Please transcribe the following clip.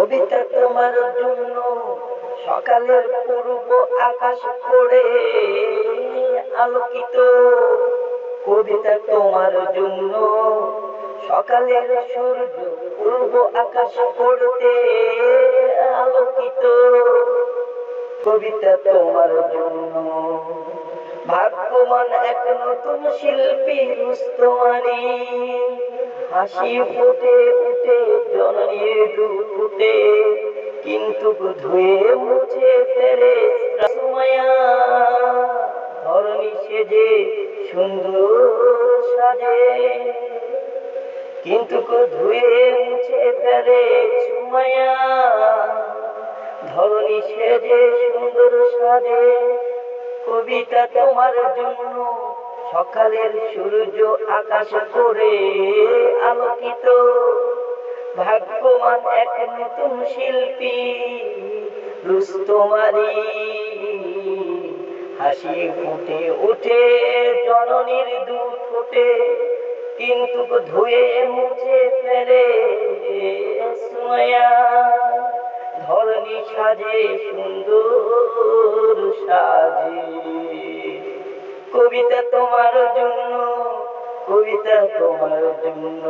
কবিতা তোমার জন্য সকালের পূর্ব আকাশ পড়ে আলোকিত। কবিতা তোমার জন্য সকালের সূর্য পূর্ব আকাশ পড়তে আলোকিত। কবিতা তোমার জন্য ভাগ্যবান এক নতুন শিল্পী রুস্তমানি। হাসি ফুটে উঠে জননীর দুধ ফুটে, কিন্তু ধুয়ে মুছে ফেলে সুমায়া। ধরণী সেজে সুন্দর সাজে, কিন্তু ধুয়ে মুছে ফেলে সুমায়া। ধরণী সেজে সুন্দর সাজে। কবিতা তোমার জন্য সকালের সূর্য আকাশ করে আলোকিত। ভাগ্যবান এক নতুন শিল্পী রুস্তমানি। হাসি ফুটে উঠে জননীর দুধ ফুটে, কিন্তু ধুয়ে মুছে ফেলে সুমায়া। ধরণী সাজে সুন্দর সাজে। কবিতা তোমার জন্য, কবিতা তোমার জন্য।